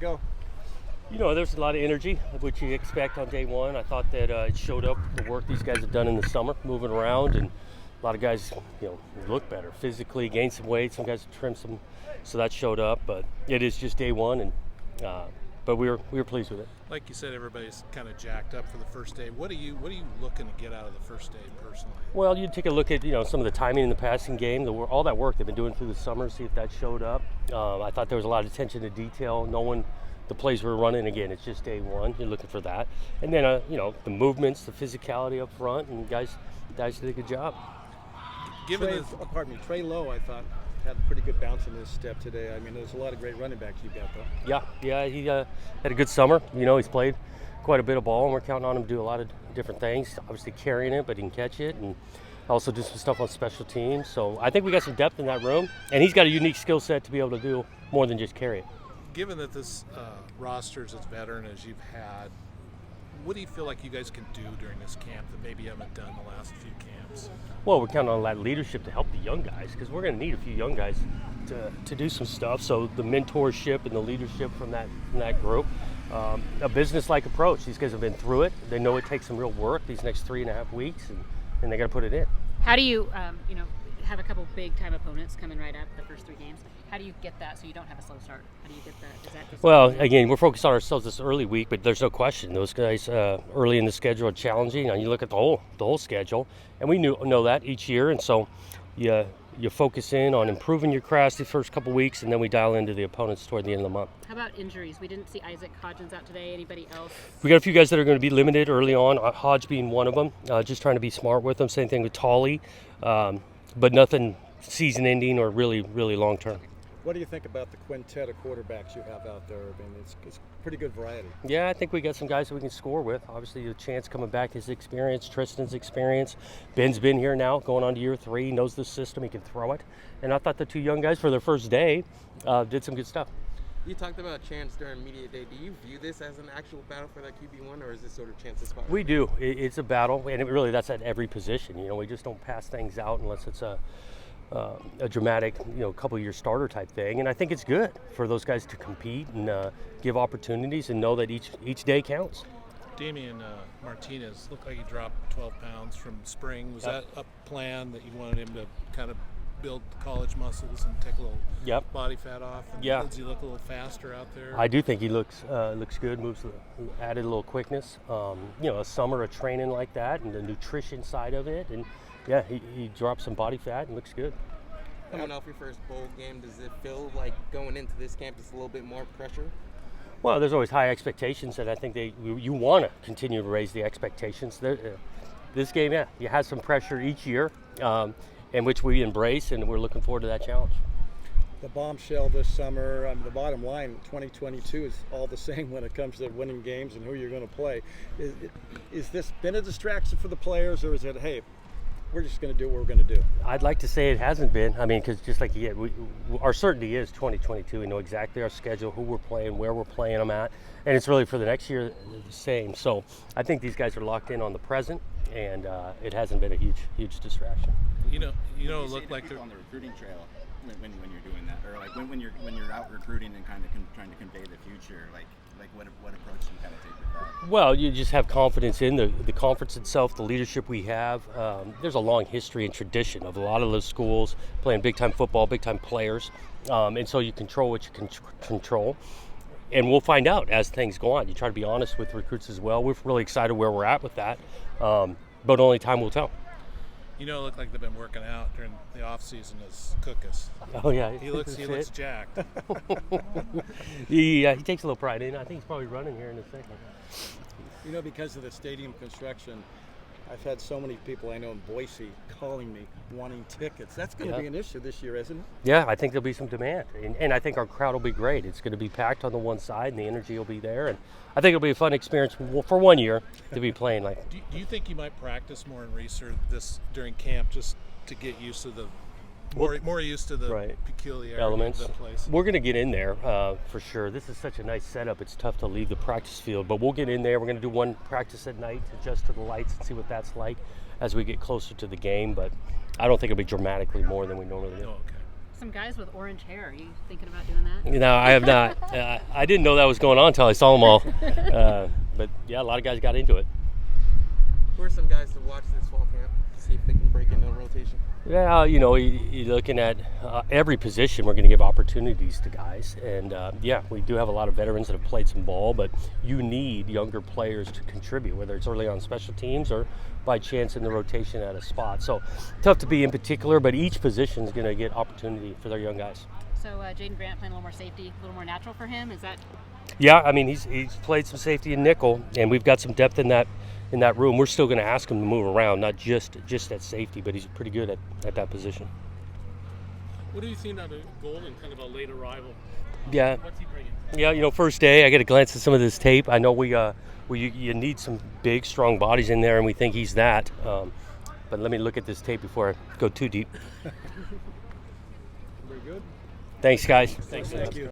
Go. There's a lot of energy, which you expect on day one. I thought that it showed up the work these guys have done in the summer, moving around, and a lot of guys, look better physically, gained some weight. Some guys trimmed some, so that showed up. But it is just day one, and but we were pleased with it. Like you said, everybody's kind of jacked up for the first day. What are you looking to get out of the first day personally? Well, you take a look at some of the timing in the passing game, all that work they've been doing through the summer, see if that showed up. I thought there was a lot of attention to detail, knowing the plays we're running. Again, it's just day one. You're looking for that, and then the movements, the physicality up front, and guys did a good job. Trey Lowe, I thought, had a pretty good bounce in his step today. I mean, there's a lot of great running backs you got, though. Yeah, he had a good summer. He's played quite a bit of ball, and we're counting on him to do a lot of different things. Obviously carrying it, but he can catch it, and also do some stuff on special teams. So I think we got some depth in that room, and he's got a unique skill set to be able to do more than just carry it. Given that this roster is as veteran as you've had, what do you feel like you guys can do during this camp that maybe you haven't done the last few camps? Well, we're counting on that leadership to help the young guys, because we're going to need a few young guys to do some stuff. So the mentorship and the leadership from that group, a business-like approach. These guys have been through it. They know it takes some real work these next 3.5 weeks, and they got to put it in. How do you, have a couple big-time opponents coming right up the first 3 games? How do you get that so you don't have a slow start? How do you get that? Is that just again, we're focused on ourselves this early week, but there's no question those guys early in the schedule are challenging. And you look at the whole schedule, and we know that each year, and so you focus in on improving your craft the first couple weeks, and then we dial into the opponents toward the end of the month. How about injuries? We didn't see Isaac Hodgins out today. Anybody else? We got a few guys that are going to be limited early on. Hodge being one of them. Just trying to be smart with them. Same thing with Tolley, but nothing season-ending or really, really long-term. What do you think about the quintet of quarterbacks you have out there? I mean, it's pretty good variety. Yeah, I think we got some guys that we can score with. Obviously, the Chance coming back, his experience, Tristan's experience. Ben's been here now, going on to year 3, knows the system, he can throw it. And I thought the 2 young guys for their first day did some good stuff. You talked about Chance during media day. Do you view this as an actual battle for that QB1, or is this sort of Chance's spot? We do. It's a battle, and really that's at every position. We just don't pass things out unless it's a dramatic, couple-year starter type thing. And I think it's good for those guys to compete and give opportunities and know that each day counts. Damian Martinez looked like he dropped 12 pounds from spring. Was that a plan that you wanted him to kind of build college muscles and take a little body fat off? And does he look a little faster out there? I do think he looks good, added a little quickness. A summer of training like that and the nutrition side of it, and yeah, he dropped some body fat and looks good. Coming off your first bowl game, does it feel like going into this camp is a little bit more pressure? Well, there's always high expectations, and I think you want to continue to raise the expectations. This game, you have some pressure each year, in which we embrace, and we're looking forward to that challenge. The bombshell this summer, the bottom line, 2022 is all the same when it comes to winning games and who you're going to play. Is this been a distraction for the players, or is it, hey, we're just going to do what we're going to do? I'd like to say it hasn't been. Because just like our certainty is 2022. We know exactly our schedule, who we're playing, where we're playing them at, and it's really for the next year the same. So I think these guys are locked in on the present, and it hasn't been a huge distraction. It looked like on the recruiting trail when you're doing that, or like when you're out recruiting and kind of trying to convey the future, like what approach do you kind of take with that? Well, you just have confidence in the conference itself, the leadership we have. There's a long history and tradition of a lot of those schools playing big-time football, big-time players, and so you control what you can control. And we'll find out as things go on. You try to be honest with recruits as well. We're really excited where we're at with that, but only time will tell. It looked like they've been working out during the off season as Cookus. Oh yeah, he looks jacked. He takes a little pride in it. I think he's probably running here in a second. Because of the stadium construction, I've had so many people I know in Boise calling me wanting tickets. That's going to be an issue this year, isn't it? Yeah, I think there'll be some demand, and I think our crowd will be great. It's going to be packed on the one side, and the energy will be there, and I think it'll be a fun experience for 1 year to be playing like. Do you think you might practice more and research this during camp just to get used to the more used to the peculiar elements of the place? We're going to get in there for sure. This is such a nice setup. It's tough to leave the practice field, but we'll get in there. We're going to do one practice at night, adjust to the lights, and see what that's like as we get closer to the game. But I don't think it'll be dramatically more than we normally do. Oh, okay. some guys with orange hair. Are you thinking about doing that? No, I have not. I didn't know that was going on until I saw them all. But yeah, a lot of guys got into it. Who are some guys to watch this fall camp to see if they can break into the rotation? Yeah, you're looking at every position. We're going to give opportunities to guys, and yeah, we do have a lot of veterans that have played some ball, but you need younger players to contribute, whether it's early on special teams or by chance in the rotation at a spot. So tough to be in particular, but each position is going to get opportunity for their young guys. So Jaden Grant playing a little more safety, a little more natural for him. Is that? Yeah, I mean he's played some safety in nickel, and we've got some depth in that room. We're still going to ask him to move around, not just at safety, but he's pretty good at that position. What have you seen out of Golden, kind of a late arrival? Yeah. What's he bringing? Yeah, first day, I get a glance at some of this tape. I know you need some big, strong bodies in there, and we think he's that. But let me look at this tape before I go too deep. Very good. Thanks, guys. Thank you.